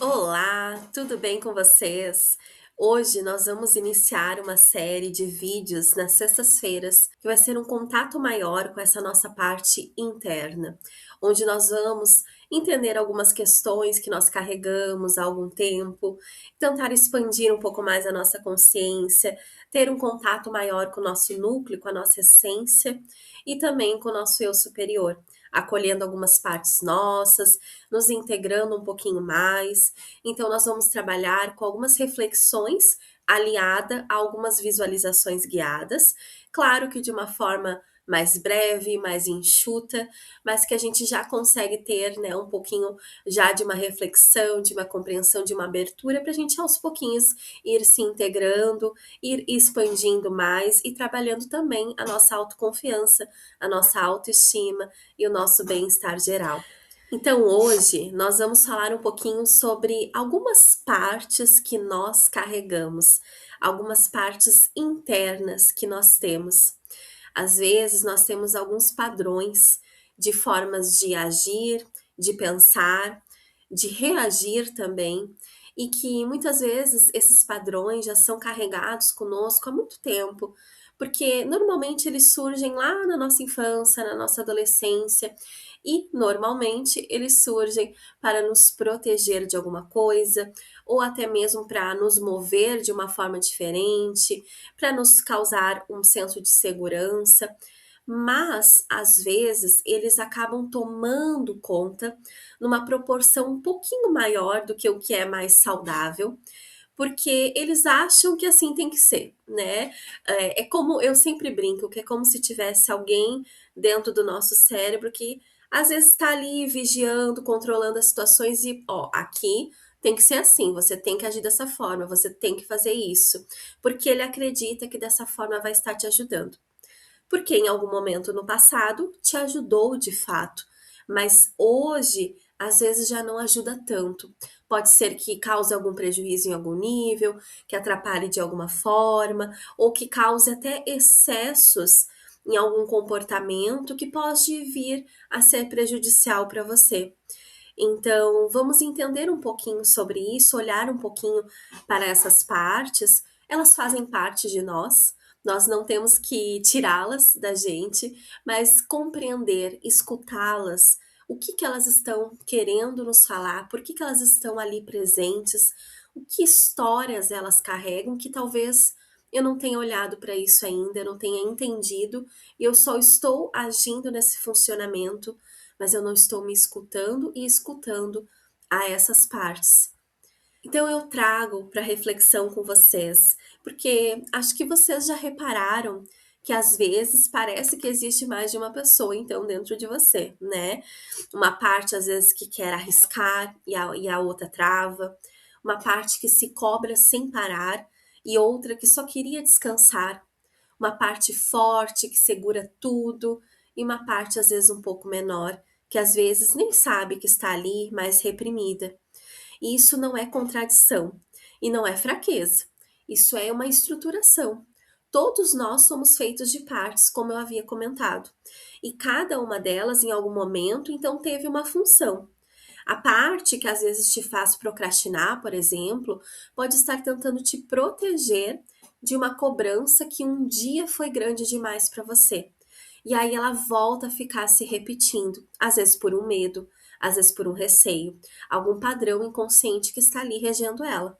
Olá, tudo bem com vocês? Hoje nós vamos iniciar uma série de vídeos nas sextas-feiras, que vai ser um contato maior com essa nossa parte interna, onde nós vamos entender algumas questões que nós carregamos há algum tempo, tentar expandir um pouco mais a nossa consciência, ter um contato maior com o nosso núcleo, com a nossa essência e também com o nosso eu superior, acolhendo algumas partes nossas, nos integrando um pouquinho mais. Então, nós vamos trabalhar com algumas reflexões aliada a algumas visualizações guiadas, claro que de uma forma mais breve, mais enxuta, mas que a gente já consegue ter, né, um pouquinho já de uma reflexão, de uma compreensão, de uma abertura, para a gente aos pouquinhos ir se integrando, ir expandindo mais e trabalhando também a nossa autoconfiança, a nossa autoestima e o nosso bem-estar geral. Então, hoje nós vamos falar um pouquinho sobre algumas partes que nós carregamos, algumas partes internas que nós temos. Às vezes, nós temos alguns padrões de formas de agir, de pensar, de reagir também, e que muitas vezes esses padrões já são carregados conosco há muito tempo, porque normalmente eles surgem lá na nossa infância, na nossa adolescência, e normalmente eles surgem para nos proteger de alguma coisa, ou até mesmo para nos mover de uma forma diferente, para nos causar um senso de segurança, mas às vezes eles acabam tomando conta numa proporção um pouquinho maior do que o que é mais saudável, porque eles acham que assim tem que ser, né? É como eu sempre brinco, que é como se tivesse alguém dentro do nosso cérebro que às vezes está ali vigiando, controlando as situações e, ó, aqui tem que ser assim, você tem que agir dessa forma, você tem que fazer isso, porque ele acredita que dessa forma vai estar te ajudando. Porque em algum momento no passado te ajudou de fato, mas hoje às vezes já não ajuda tanto. Pode ser que cause algum prejuízo em algum nível, que atrapalhe de alguma forma, ou que cause até excessos em algum comportamento que pode vir a ser prejudicial para você. Então, vamos entender um pouquinho sobre isso, olhar um pouquinho para essas partes. Elas fazem parte de nós, nós não temos que tirá-las da gente, mas compreender, escutá-las, o que que elas estão querendo nos falar, por que que elas estão ali presentes, o que histórias elas carregam que talvez eu não tenha olhado para isso ainda, eu não tenha entendido, e eu só estou agindo nesse funcionamento, mas eu não estou me escutando e escutando a essas partes. Então eu trago para reflexão com vocês, porque acho que vocês já repararam que às vezes parece que existe mais de uma pessoa então dentro de você, né? Uma parte às vezes que quer arriscar e a outra trava, uma parte que se cobra sem parar e outra que só queria descansar, uma parte forte que segura tudo e uma parte às vezes um pouco menor, que às vezes nem sabe que está ali, mas reprimida. E isso não é contradição e não é fraqueza. Isso é uma estruturação. Todos nós somos feitos de partes, como eu havia comentado. E cada uma delas, em algum momento, então teve uma função. A parte que às vezes te faz procrastinar, por exemplo, pode estar tentando te proteger de uma cobrança que um dia foi grande demais para você. E aí ela volta a ficar se repetindo, às vezes por um medo, às vezes por um receio, algum padrão inconsciente que está ali regendo ela.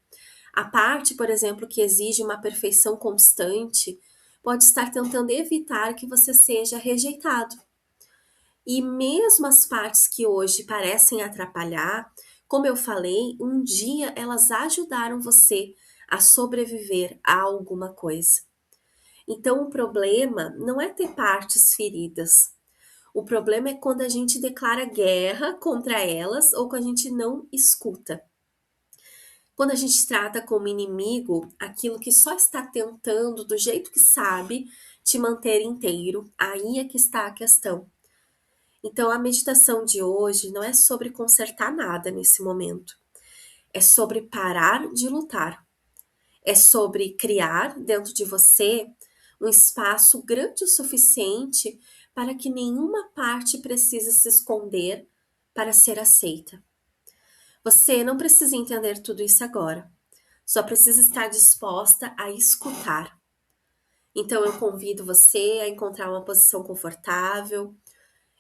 A parte, por exemplo, que exige uma perfeição constante, pode estar tentando evitar que você seja rejeitado. E mesmo as partes que hoje parecem atrapalhar, como eu falei, um dia elas ajudaram você a sobreviver a alguma coisa. Então o problema não é ter partes feridas. O problema é quando a gente declara guerra contra elas ou quando a gente não escuta. Quando a gente trata como inimigo aquilo que só está tentando, do jeito que sabe, te manter inteiro, aí é que está a questão. Então, a meditação de hoje não é sobre consertar nada nesse momento. É sobre parar de lutar. É sobre criar dentro de você um espaço grande o suficiente para que nenhuma parte precise se esconder para ser aceita. Você não precisa entender tudo isso agora, só precisa estar disposta a escutar. Então eu convido você a encontrar uma posição confortável,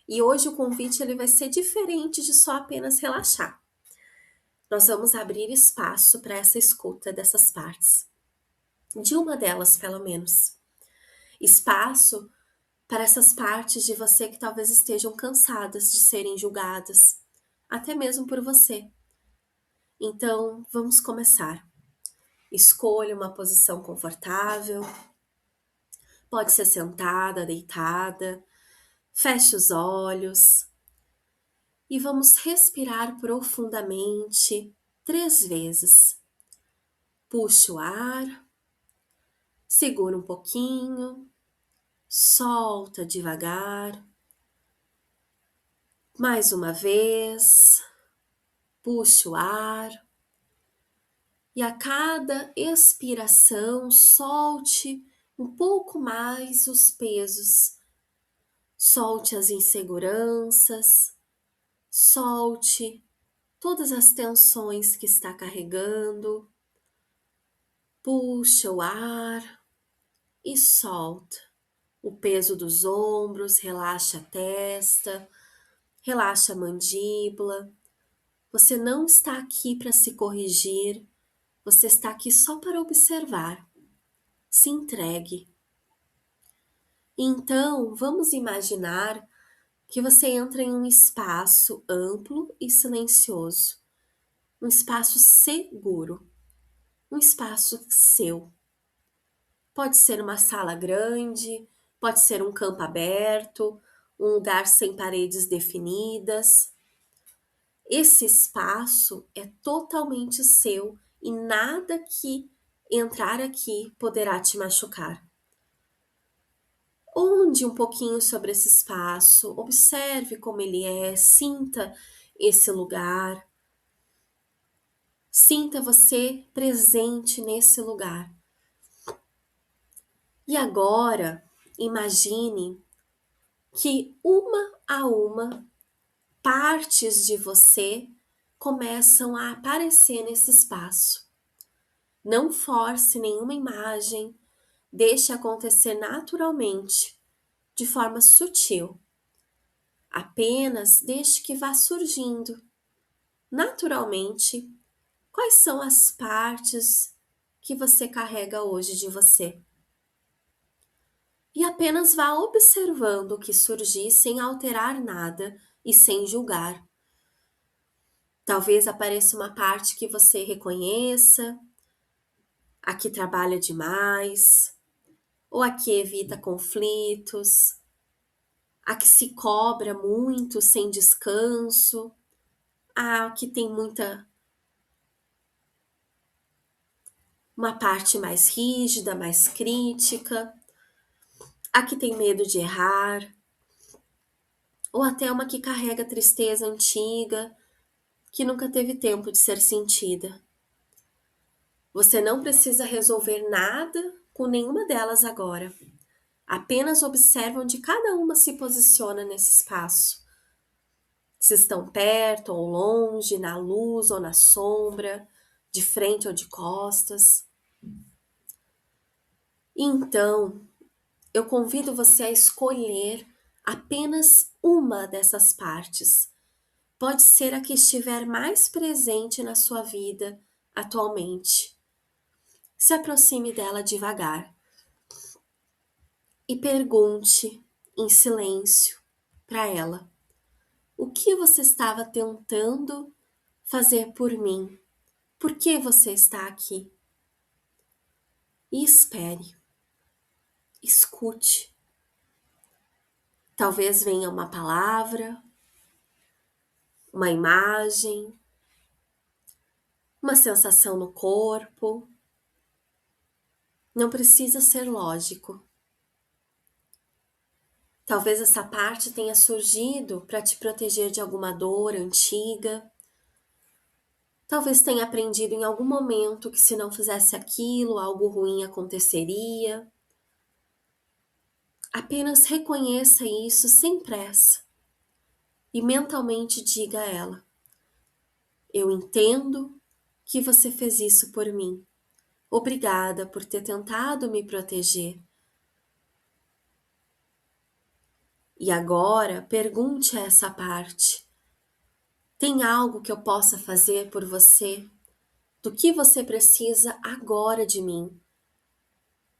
e hoje o convite ele vai ser diferente de só apenas relaxar. Nós vamos abrir espaço para essa escuta dessas partes, de uma delas pelo menos. Espaço para essas partes de você que talvez estejam cansadas de serem julgadas, até mesmo por você. Então, vamos começar. Escolha uma posição confortável, pode ser sentada, deitada, feche os olhos e vamos respirar profundamente 3 vezes. Puxa o ar, segura um pouquinho, solta devagar. Mais uma vez, puxa o ar e a cada expiração solte um pouco mais os pesos. Solte as inseguranças, solte todas as tensões que está carregando. Puxa o ar e solta. O peso dos ombros, relaxa a testa, relaxa a mandíbula. Você não está aqui para se corrigir, você está aqui só para observar. Se entregue. Então, vamos imaginar que você entra em um espaço amplo e silencioso, um espaço seguro, um espaço seu. Pode ser uma sala grande, pode ser um campo aberto, um lugar sem paredes definidas. Esse espaço é totalmente seu e nada que entrar aqui poderá te machucar. Onde um pouquinho sobre esse espaço, observe como ele é, sinta esse lugar, sinta você presente nesse lugar. E agora, imagine que uma a uma partes de você começam a aparecer nesse espaço. Não force nenhuma imagem, deixe acontecer naturalmente, de forma sutil. Apenas deixe que vá surgindo naturalmente quais são as partes que você carrega hoje de você. E apenas vá observando o que surgir sem alterar nada e sem julgar. Talvez apareça uma parte que você reconheça, a que trabalha demais, ou a que evita conflitos, a que se cobra muito sem descanso, a que tem uma parte mais rígida, mais crítica, a que tem medo de errar, ou até uma que carrega tristeza antiga, que nunca teve tempo de ser sentida. Você não precisa resolver nada com nenhuma delas agora. Apenas observe onde cada uma se posiciona nesse espaço. Se estão perto ou longe, na luz ou na sombra, de frente ou de costas. Então, eu convido você a escolher apenas uma dessas partes. Pode ser a que estiver mais presente na sua vida atualmente. Se aproxime dela devagar e pergunte em silêncio para ela: o que você estava tentando fazer por mim? Por que você está aqui? E espere, escute. Talvez venha uma palavra, uma imagem, uma sensação no corpo. Não precisa ser lógico. Talvez essa parte tenha surgido para te proteger de alguma dor antiga. Talvez tenha aprendido em algum momento que se não fizesse aquilo, algo ruim aconteceria. Apenas reconheça isso sem pressa e mentalmente diga a ela: Eu entendo que você fez isso por mim. Obrigada por ter tentado me proteger. E agora pergunte a essa parte: tem algo que eu possa fazer por você? Do que você precisa agora de mim?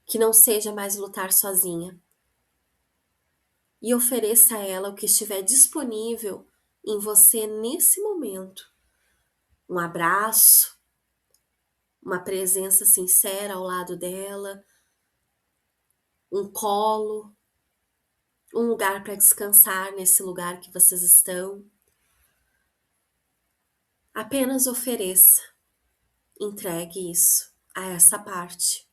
Que não seja mais lutar sozinha. E ofereça a ela o que estiver disponível em você nesse momento. Um abraço, uma presença sincera ao lado dela, um colo, um lugar para descansar nesse lugar que vocês estão. Apenas ofereça, entregue isso a essa parte.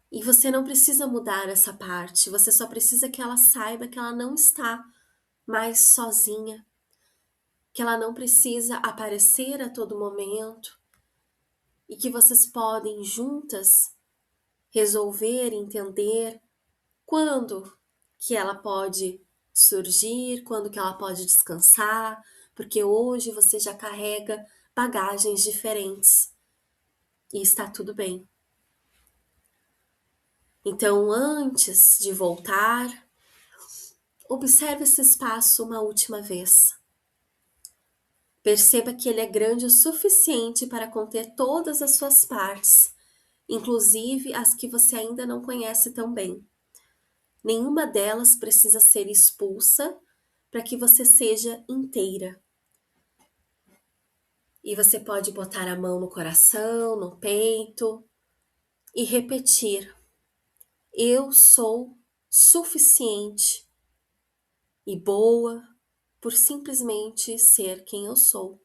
E você não precisa mudar essa parte, você só precisa que ela saiba que ela não está mais sozinha, que ela não precisa aparecer a todo momento e que vocês podem juntas resolver, entender quando que ela pode surgir, quando que ela pode descansar, porque hoje você já carrega bagagens diferentes e está tudo bem. Então, antes de voltar, observe esse espaço uma última vez. Perceba que ele é grande o suficiente para conter todas as suas partes, inclusive as que você ainda não conhece tão bem. Nenhuma delas precisa ser expulsa para que você seja inteira. E você pode botar a mão no coração, no peito e repetir: eu sou suficiente e boa por simplesmente ser quem eu sou.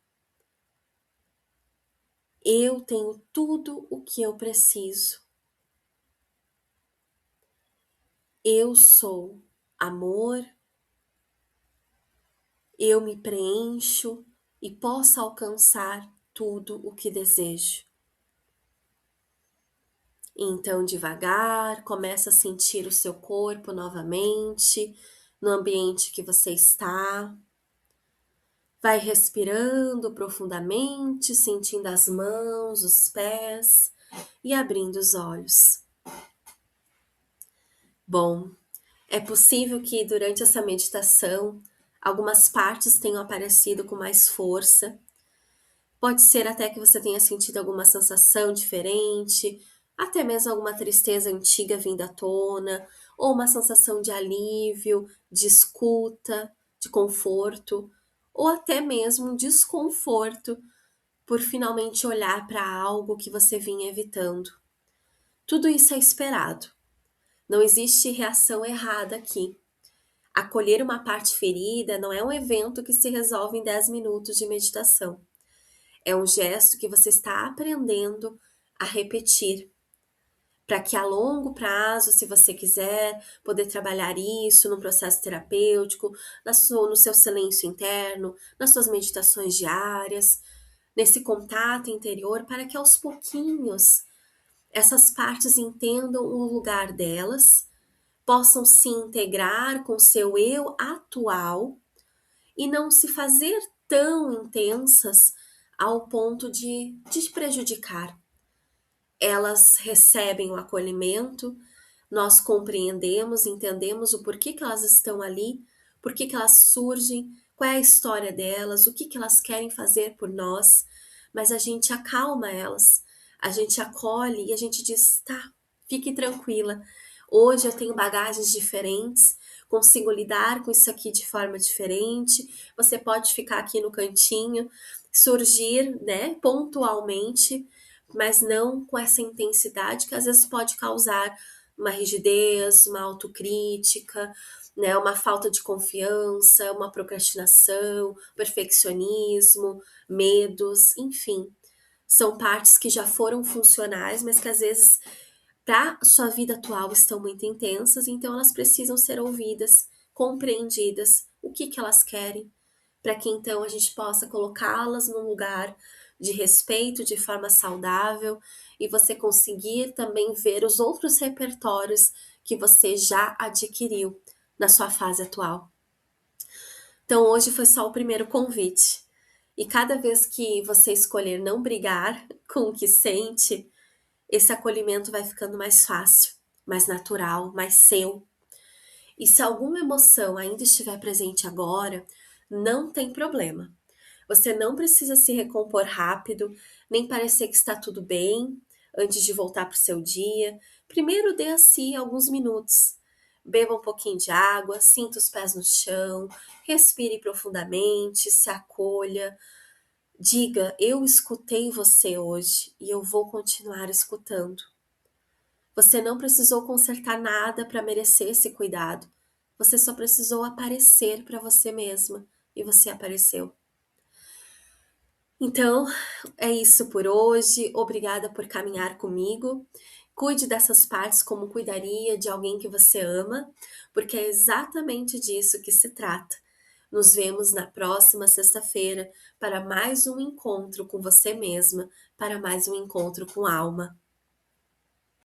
Eu tenho tudo o que eu preciso. Eu sou amor, eu me preencho e posso alcançar tudo o que desejo. Então, devagar, começa a sentir o seu corpo novamente, no ambiente que você está. Vai respirando profundamente, sentindo as mãos, os pés e abrindo os olhos. Bom, é possível que durante essa meditação algumas partes tenham aparecido com mais força. Pode ser até que você tenha sentido alguma sensação diferente, até mesmo alguma tristeza antiga vindo à tona, ou uma sensação de alívio, de escuta, de conforto, ou até mesmo um desconforto por finalmente olhar para algo que você vinha evitando. Tudo isso é esperado. Não existe reação errada aqui. Acolher uma parte ferida não é um evento que se resolve em 10 minutos de meditação. É um gesto que você está aprendendo a repetir, para que a longo prazo, se você quiser, poder trabalhar isso no processo terapêutico, no seu silêncio interno, nas suas meditações diárias, nesse contato interior, para que aos pouquinhos essas partes entendam o lugar delas, possam se integrar com o seu eu atual e não se fazer tão intensas ao ponto de te prejudicar. Elas recebem o acolhimento, nós compreendemos, entendemos o porquê que elas estão ali, porquê que elas surgem, qual é a história delas, o que que elas querem fazer por nós, mas a gente acalma elas, a gente acolhe e a gente diz, tá, fique tranquila, hoje eu tenho bagagens diferentes, consigo lidar com isso aqui de forma diferente, você pode ficar aqui no cantinho, surgir, né, pontualmente, mas não com essa intensidade que às vezes pode causar uma rigidez, uma autocrítica, né, uma falta de confiança, uma procrastinação, perfeccionismo, medos, enfim. São partes que já foram funcionais, mas que às vezes para sua vida atual estão muito intensas, então elas precisam ser ouvidas, compreendidas, o que que elas querem, para que então a gente possa colocá-las num lugar de respeito, de forma saudável, e você conseguir também ver os outros repertórios que você já adquiriu na sua fase atual. Então hoje foi só o primeiro convite. E cada vez que você escolher não brigar com o que sente, esse acolhimento vai ficando mais fácil, mais natural, mais seu. E se alguma emoção ainda estiver presente agora, não tem problema. Você não precisa se recompor rápido, nem parecer que está tudo bem antes de voltar para o seu dia. Primeiro dê a si alguns minutos. Beba um pouquinho de água, sinta os pés no chão, respire profundamente, se acolha. Diga: eu escutei você hoje e eu vou continuar escutando. Você não precisou consertar nada para merecer esse cuidado. Você só precisou aparecer para você mesma e você apareceu. Então, é isso por hoje. Obrigada por caminhar comigo. Cuide dessas partes como cuidaria de alguém que você ama, porque é exatamente disso que se trata. Nos vemos na próxima sexta-feira para mais um encontro com você mesma, para mais um encontro com a alma.